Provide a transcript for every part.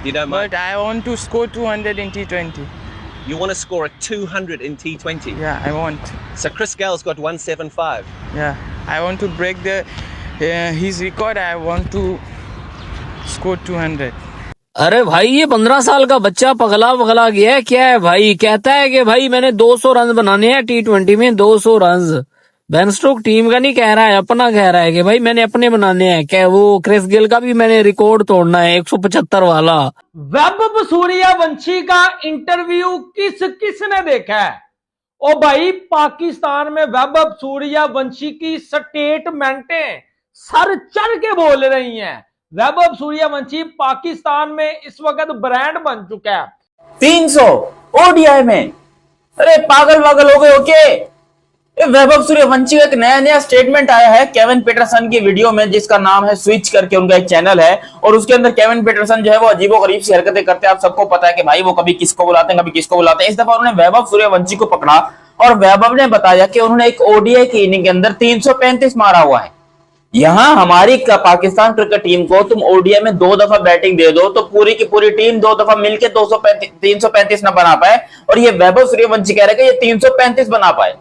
You don't mind? But I want to score 200 in T20. You want to score a 200 in T20? Yeah, I want. So Chris Gale's got 175. Yeah, I want to break his record. I want to score 200. अरे भाई ये 15 साल का बच्चा पगला पगला गया है क्या है भाई। कहता है कि भाई मैंने 200 रन बनाने हैं T20 में, 200 रन। बेन स्टोक्स टीम का नहीं कह रहा है, अपना कह रहा है कि भाई मैंने अपने बनाने हैं। क्या वो क्रिस गेल का भी मैंने रिकॉर्ड तोड़ना है 175 वाला। वैभव सूर्यवंशी का इंटरव्यू किसने देखा है? ओ भाई, पाकिस्तान में वैभव सूर्यवंशी की स्टेटमेंटें सर चढ़ के बोल रही हैं। वैभव सूर्यवंशी पाकिस्तान में इस वक्त ब्रांड बन चुका है। 300 ओडीआई में। अरे पागल वागल हो गए हो क्या? वैभव सूर्यवंशी का एक नया स्टेटमेंट आया है केविन पीटरसन की वीडियो में, जिसका नाम है स्विच करके, उनका एक चैनल है। और उसके अंदर केविन पीटरसन जो है वो अजीबोगरीब सी हरकतें करते हैं। आप सबको पता है कि भाई वो कभी किसको बुलाते हैं, कभी किसको बुलाते हैं। इस दफा उन्होंने वैभव सूर्यवंशी को पकड़ा और वैभव ने बताया कि उन्होंने एक ओडीआई की इनिंग के अंदर 335 मारा हुआ है। यहां हमारी पाकिस्तान क्रिकेट टीम को तुम ओडीआई में 2 दफा बैटिंग दे दो तो पूरी की पूरी टीम 2 दफा मिलकर 335 ना बना पाए, और ये वैभव सूर्यवंशी कह रहे हैं कि ये 335 बना पाए।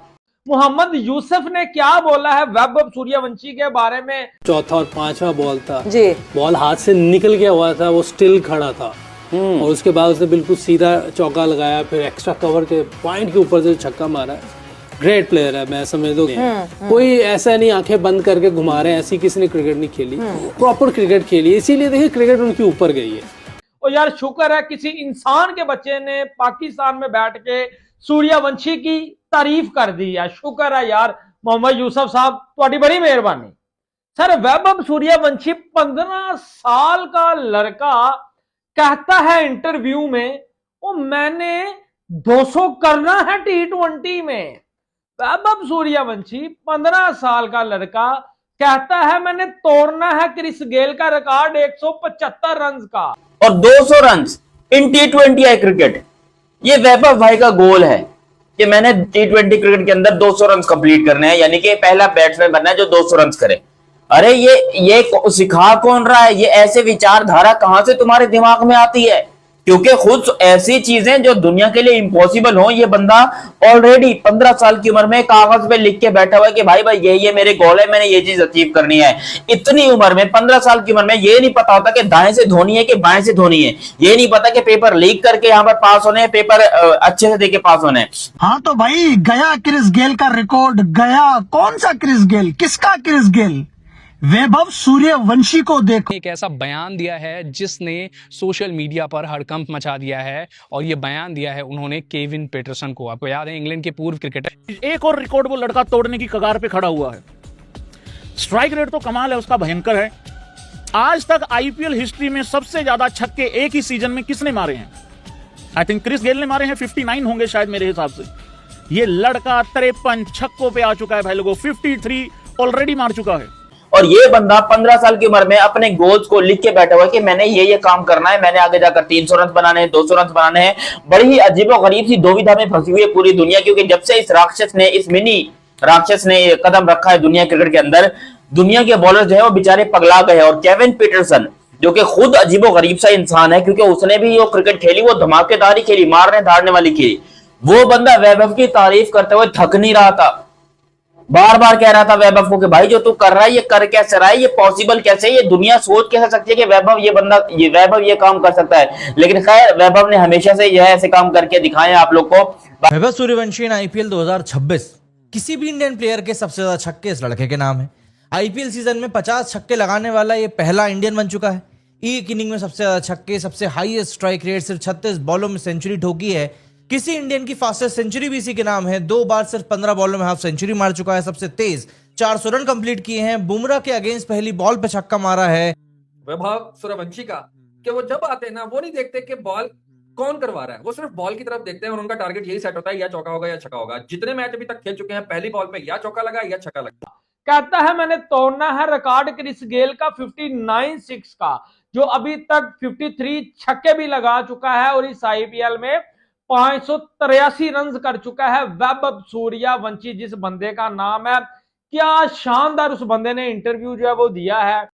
मोहम्मद यूसुफ ने क्या बोला है वैभव सूर्यवंशी के बारे में? चौथा और पांचवा बॉल था जी, बॉल हाथ से निकल गया हुआ था, वो स्टिल खड़ा था और उसके बाद उसने बिल्कुल सीधा चौका लगाया, फिर एक्स्ट्रा कवर के पॉइंट के ऊपर से छक्का मारा। ग्रेट प्लेयर है, मैं समझ दो। कोई ऐसा नहीं आंखें बंद करके घुमा रहे हैं, ऐसी किसी ने क्रिकेट नहीं खेली, प्रॉपर क्रिकेट खेली, इसीलिए देखिए क्रिकेट उनके ऊपर गई है। और यार शुक्र है किसी इंसान के बच्चे ने पाकिस्तान में बैठ के सूर्यवंशी की तारीफ कर दी है। शुक्र है यार मोहम्मद यूसुफ साहब, तुम्हारी बड़ी मेहरबानी। सर, वैभव सूर्यवंशी 15 साल का लड़का कहता है इंटरव्यू में, वो मैंने 200 करना है T20 में। वैभव सूर्यवंशी 15 साल का लड़का कहता है मैंने तोड़ना है क्रिस गेल का रिकॉर्ड 175 रन का, और 200 रन इन T20 क्रिकेट। ये वैभव भाई का गोल है कि मैंने T20 क्रिकेट के अंदर 200 रन कंप्लीट करने हैं, यानी कि पहला बैट्समैन बनना है जो 200 रन करे। अरे ये सिखा कौन रहा है? ये ऐसे विचारधारा कहां से तुम्हारे दिमाग में आती है? क्योंकि खुद ऐसी चीजें जो दुनिया के लिए इम्पॉसिबल हो, ये बंदा ऑलरेडी 15 साल की उम्र में कागज पे लिख के बैठा हुआ है कि भाई ये मेरे गोल है, मैंने ये चीज अचीव करनी है। इतनी उम्र में, 15 साल की उम्र में, ये नहीं पता होता कि दाएं से धोनी है कि बाएं से धोनी है। ये नहीं पता कि पेपर लीक करके यहाँ पर पास होने हैं, पेपर अच्छे से देके पास होने हैं। हाँ तो भाई गया क्रिस गेल का रिकॉर्ड गया। कौन सा क्रिस गेल? किसका क्रिस गेल? वैभव सूर्यवंशी को देखो। एक ऐसा बयान दिया है जिसने सोशल मीडिया पर हड़कंप मचा दिया है, और ये बयान दिया है उन्होंने केविन पीटरसन को। आपको याद है, इंग्लैंड के पूर्व क्रिकेटर। एक और रिकॉर्ड वो लड़का तोड़ने की कगार पे खड़ा हुआ है। स्ट्राइक रेट तो कमाल है उसका, भयंकर है। आज तक आईपीएल हिस्ट्री में सबसे ज्यादा छक्के एक ही सीजन में किसने मारे हैं? आई थिंक क्रिस गेल ने मारे हैं, 59 होंगे शायद मेरे हिसाब से। ये लड़का 53 छक्कों पे आ चुका है भाई लोगों, 53 ऑलरेडी मार चुका है। और ये बंदा 15 साल की उम्र में अपने गोल्स को लिख के बैठा हुआ है कि मैंने ये काम करना है, मैंने आगे जाकर 300 रन बनाने हैं, 200 रन बनाने हैं। बड़ी ही अजीबोगरीब सी दुविधा में फंसी हुई है पूरी दुनिया, क्योंकि जब से इस मिनी राक्षस ने कदम रखा है दुनिया क्रिकेट के अंदर, दुनिया के बॉलर जो है वो बेचारे पगला गए। और केविन पीटरसन जो कि खुद अजीबोगरीब सा इंसान है, क्योंकि उसने भी जो क्रिकेट खेली वो धमाकेदार ही खेली, मारने धारने वाली खेली। वो बंदा वैभव की तारीफ करते हुए थक नहीं रहा था, बार बार कह रहा था वैभव को कि भाई जो तू कर रहा है ये कर कैसे रहा है, ये पॉसिबल कैसे, ये दुनिया सोच कैसे सकती है कि वैभव ये काम कर सकता है। लेकिन खैर वैभव ने हमेशा से जो है ऐसे काम करके दिखाए आप लोग को। वैभव सूर्यवंशी आईपीएल 2026 किसी भी इंडियन प्लेयर के सबसे ज्यादा छक्के इस लड़के के नाम है। आईपीएल सीजन में 50 छक्के लगाने वाला ये पहला इंडियन बन चुका है। एक इनिंग में सबसे ज्यादा छक्के, सबसे हाईएस्ट स्ट्राइक रेट, सिर्फ 36 बॉलों में सेंचुरी ठोकी है। किसी इंडियन की फास्टेस्ट सेंचुरी भी इसी के नाम है। 2 बार सिर्फ 15 बॉलों में हाफ सेंचुरी मार चुका है। सबसे तेज 400 रन कंप्लीट किए हैं। बुमराह के अगेंस्ट पहली बॉल पे छक्का मारा है। वैभव सूर्यवंशी का कि वो जब आते हैं ना, वो नहीं देखते कि बॉल कौन करवा रहा है, वो सिर्फ बॉल की तरफ देखते हैं और उनका टारगेट यही सेट होता है, या चौका होगा या छक्का होगा। जितने मैच अभी तक खेल चुके हैं, पहली बॉल पे या चौका लगा या छक्का लगा। कहता है मैंने तोड़ना है रिकॉर्ड क्रिस गेल का 59 का, जो अभी तक 53 छक्के भी लगा चुका है और इस आईपीएल में 583 रन कर चुका है वैभव सूर्यवंशी, जिस बंदे का नाम है। क्या शानदार उस बंदे ने इंटरव्यू जो है वो दिया है।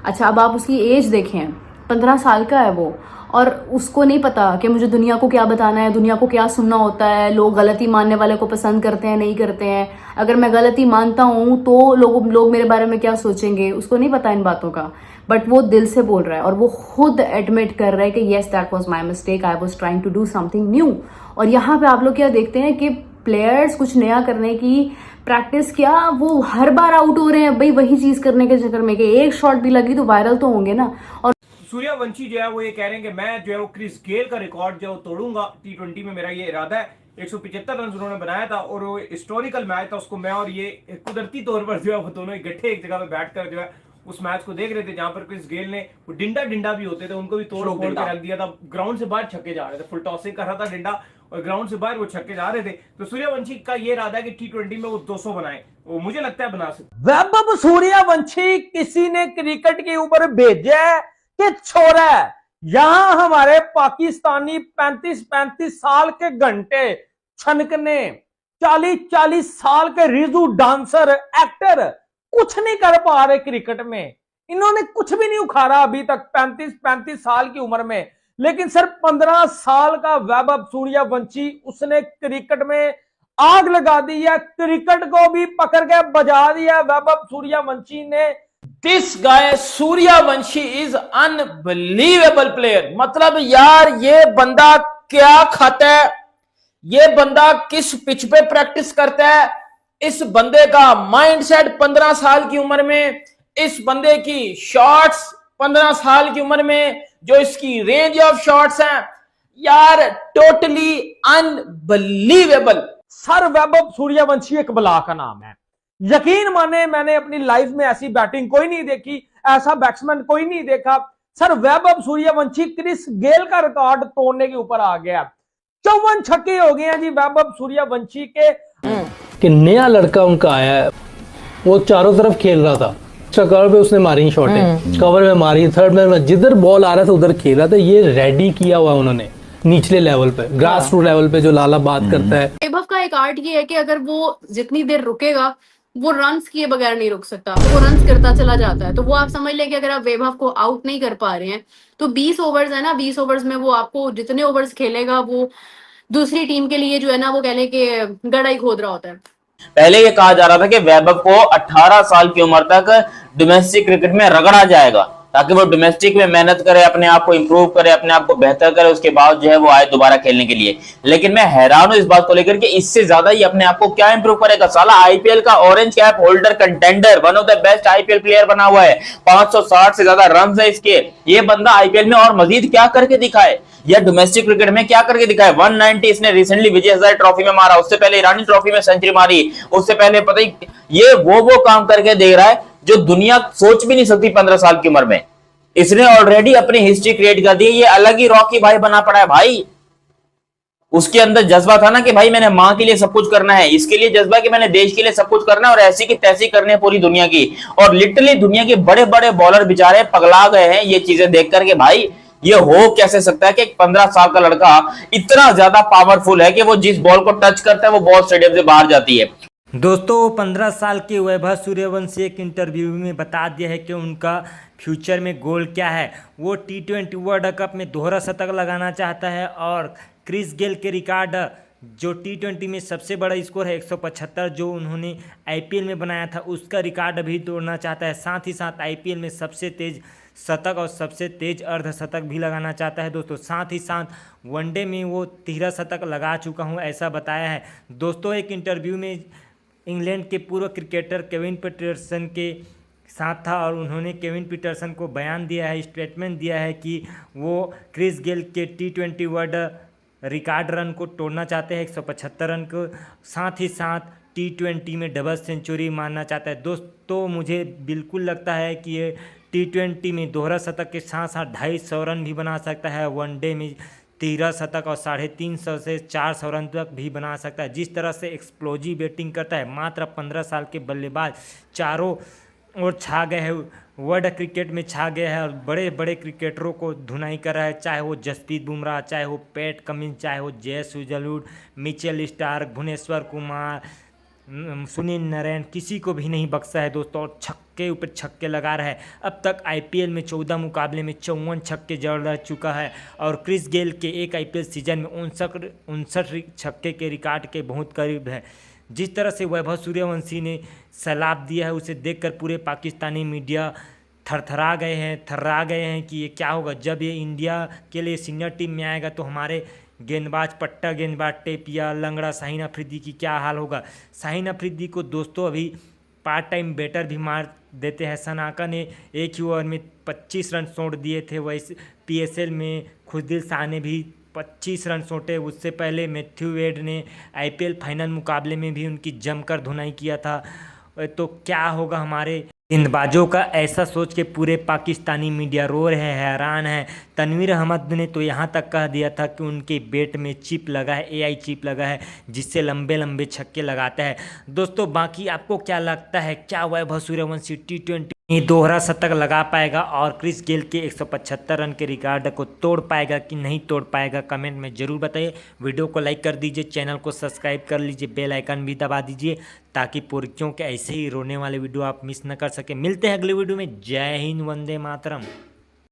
अच्छा अब आप उसकी एज देखें, 15 साल का है वो, और उसको नहीं पता कि मुझे दुनिया को क्या बताना है, दुनिया को क्या सुनना होता है, लोग गलती मानने वाले को पसंद करते हैं नहीं करते हैं, अगर मैं गलती मानता हूँ तो लोग मेरे बारे में क्या सोचेंगे, उसको नहीं पता इन बातों का। बट वो दिल से बोल रहा है और वो खुद एडमिट कर रहा है कि yes that was my mistake, I was trying to do something new. और यहाँ पे आप लोग क्या देखते हैं कि प्लेयर्स कुछ नया करने की प्रैक्टिस क्या, वो हर बार आउट हो रहे हैं भाई वही चीज करने के चक्कर में कि एक शॉट भी लगी तो वायरल तो होंगे ना। और सूर्यवंशी जो है वो ये कह रहे हैं कि मैं जो है वो क्रिस गेल का रिकॉर्ड जो तोड़ूंगा T20 में, मेरा ये इरादा है। 175 रन उन्होंने बनाया था और वो हिस्टोरिकल मैच था, उसको मैं और ये कुदरती तौर पर जो है वो दोनों इकट्ठे एक जगह पे बैठ कर जो है उस मैच को देख रहे थे, जहां पर क्रिस गेल ने वो डिंडा भी होते थे उनको भी तोड़ फोड़ के रख दिया था, ग्राउंड से बाहर छक्के जा रहे थे, फुल टॉसिंग कर रहा था डिंडा और ग्राउंड से बाहर वो छक्के जा रहे थे। तो सूर्यवंशी का ये इरादा है कि T20 में वो 200 बनाए, वो मुझे लगता है बना सकते। वैभव सूर्यवंशी किसी ने क्रिकेट के ऊपर भेजा है कि छोड़ा है? यहां हमारे पाकिस्तानी 35 साल के घंटे छनकने, 40 साल के रिजू डांसर एक्टर कुछ नहीं कर पा रहे क्रिकेट में। इन्होंने कुछ भी नहीं उखाड़ा अभी तक 35 साल की उम्र में। लेकिन सर 15 साल का वैभव सूर्यवंशी, उसने क्रिकेट में आग लगा दी है, क्रिकेट को भी पकड़ के बजा दिया वैभव सूर्यवंशी ने। This guy Suryavanshi is unbelievable player. मतलब यार ये बंदा क्या खाता है, ये बंदा किस पिच पे प्रैक्टिस करता है, इस बंदे का माइंडसेट 15 साल की उम्र में, इस बंदे की शॉट्स 15 साल की उम्र में, जो इसकी रेंज ऑफ शॉट्स हैं यार totally unbelievable. Sir Vaibhav Suryavanshi एक बला का नाम है, यकीन माने मैंने अपनी लाइफ में ऐसी बैटिंग कोई नहीं देखी, ऐसा बैट्समैन कोई नहीं देखा। Sir Vaibhav Suryavanshi Chris Gayle का रिकॉर्ड तोड़ने के ऊपर आ गया, 54 छक्के हो गए हैं जी वैभव सूर्यवंशी के। कि नया लड़का उनका आया है, वो चारों तरफ खेल रहा था, कवर पे उसने मारी शॉटें, कवर में मारी, थर्ड में जिधर बॉल आ रहा था उधर खेल रहा था। ये रेडी किया हुआ उन्होंने निचले लेवल पे, ग्रास रूट लेवल पे जो लाला बात करता है। वैभव का एक आर्ट ये है कि अगर वो जितनी देर रुकेगा वो रन्स किए बगैर नहीं रुक सकता, तो वो रन्स करता चला जाता है। तो वो आप समझ लें कि अगर आप वैभव को आउट नहीं कर पा रहे हैं तो 20 ओवर्स है ना, 20 ओवर्स में वो आपको जितने ओवर्स खेलेगा वो दूसरी टीम के लिए जो है ना वो कह लें कि गड़ा ही खोद रहा होता है। पहले ये कहा जा रहा था कि वैभव को 18 साल की उम्र तक डोमेस्टिक क्रिकेट में रगड़ा जाएगा ताकि वो डोमेस्टिक में मेहनत करे, अपने आप को इंप्रूव करे, अपने आप को बेहतर करे, उसके बाद जो है वो आए दोबारा खेलने के लिए। लेकिन मैं हैरान हूं इस बात को लेकर कि इससे ज्यादा ही अपने आप को क्या इंप्रूव करेगा। साला आईपीएल का orange cap holder, contender, one of the best IPL player बना हुआ है, 560 से ज्यादा रन है इसके। ये बंदा आईपीएल में और मजीद क्या करके दिखाए, या डोमेस्टिक क्रिकेट में क्या करके दिखाए। 190 इसने रिसेंटली विजय हजारे ट्रॉफी में मारा, उससे पहले ईरानी ट्रॉफी में सेंचुरी मारी, उससे पहले पता ही ये वो काम करके दे रहा है जो दुनिया सोच भी नहीं सकती 15 साल की उम्र में। इसने ऑलरेडी अपनी हिस्ट्री क्रिएट कर दी। ये अलग ही रॉकी भाई बना पड़ा है भाई। उसके अंदर जज्बा था ना कि भाई मैंने मां के लिए सब कुछ करना है, इसके लिए जज्बा कि मैंने देश के लिए सब कुछ करना है और ऐसी की तैसी करनी है पूरी दुनिया की। और लिटरली दुनिया के बड़े बड़े बॉलर बेचारे पगला गए हैं ये चीजें देख करके। भाई ये हो कैसे सकता है कि एक 15 साल का लड़का इतना ज्यादा पावरफुल है कि वो जिस बॉल को टच करता है वो बॉल स्टेडियम से बाहर जाती है। दोस्तों 15 साल के वैभव सूर्यवंशी एक इंटरव्यू में बता दिया है कि उनका फ्यूचर में गोल क्या है। वो T20 वर्ल्ड कप में दोहरा शतक लगाना चाहता है और क्रिस गेल के रिकॉर्ड जो T20 में सबसे बड़ा स्कोर है 175 जो उन्होंने आईपीएल में बनाया था उसका रिकॉर्ड भी तोड़ना चाहता है। साथ ही साथ आईपीएल में सबसे तेज शतक और सबसे तेज अर्धशतक भी लगाना चाहता है दोस्तों। साथ ही साथ वनडे में वो 13 शतक लगा चुका हूँ ऐसा बताया है दोस्तों। एक इंटरव्यू में इंग्लैंड के पूर्व क्रिकेटर केविन पीटरसन के साथ था और उन्होंने केविन पीटरसन को बयान दिया है, स्टेटमेंट दिया है कि वो क्रिस गेल के T20 वर्ल्ड रिकॉर्ड रन को तोड़ना चाहते हैं 175 रन को। साथ ही साथ T20 में डबल सेंचुरी मारना चाहता है दोस्तों। मुझे बिल्कुल लगता है कि ये T20 में दोहरा शतक के साथ साथ 250 रन भी बना सकता है, वनडे में 13 शतक और 350 से 400 रन तक भी बना सकता है। जिस तरह से एक्सप्लोजिव बैटिंग करता है, मात्र 15 साल के बल्लेबाज चारों ओर छा गए हैं, वर्ल्ड क्रिकेट में छा गया है और बड़े बड़े क्रिकेटरों को धुनाई कर रहा है, चाहे वो जसप्रीत बुमराह, चाहे वो पैट कमिंस, चाहे वो जय सूर्यवंशी, मिचेल स्टार्क, भुवनेश्वर कुमार, सुनील नारायण किसी को भी नहीं बख्शा है दोस्तों, और छक्के ऊपर छक्के लगा रहा है। अब तक आईपीएल में 14 मुकाबले में 54 छक्के जड़ रह चुका है, और क्रिस गेल के एक आईपीएल सीजन में 59 छक्के के रिकॉर्ड के बहुत करीब है। जिस तरह से वैभव सूर्यवंशी ने सलाब दिया है, उसे देखकर पूरे पाकिस्तानी मीडिया थरथरा गए हैं कि ये क्या होगा। जब ये इंडिया के लिए सीनियर टीम में आएगा तो हमारे गेंदबाज पट्टा गेंदबाज टेप या लंगड़ा शाहीन अफरीदी की क्या हाल होगा। शाहीन अफरीदी को दोस्तों अभी पार्ट टाइम बैटर भी मार देते हैं। सनाका ने एक ही ओवर में 25 रन सोड़ दिए थे। वैसे पीएसएल में खुशदिल शाह ने भी 25 रन सोटे। उससे पहले मैथ्यू वेड ने आईपीएल फाइनल मुकाबले में भी उनकी जमकर धुनाई किया था। तो क्या होगा हमारे गेंदबाजों का, ऐसा सोच के पूरे पाकिस्तानी मीडिया रो रहे हैं, हैरान है। तनवीर अहमद ने तो यहाँ तक कह दिया था कि उनके बैट में चिप लगा है, एआई चिप लगा है, जिससे लंबे लंबे छक्के लगाता है। दोस्तों बाकी आपको क्या लगता है, क्या वैभव सूर्यवंशी T20 में दोहरा शतक लगा पाएगा और क्रिस गेल के 175 रन के रिकॉर्ड को तोड़ पाएगा कि नहीं तोड़ पाएगा? कमेंट में ज़रूर बताइए। वीडियो को लाइक कर दीजिए, चैनल को सब्सक्राइब कर लीजिए, बेल आइकन भी दबा दीजिए ताकि पुर्खियों के ऐसे ही रोने वाले वीडियो आप मिस न कर सके। मिलते हैं अगले वीडियो में। जय हिंद, वंदे मातरम।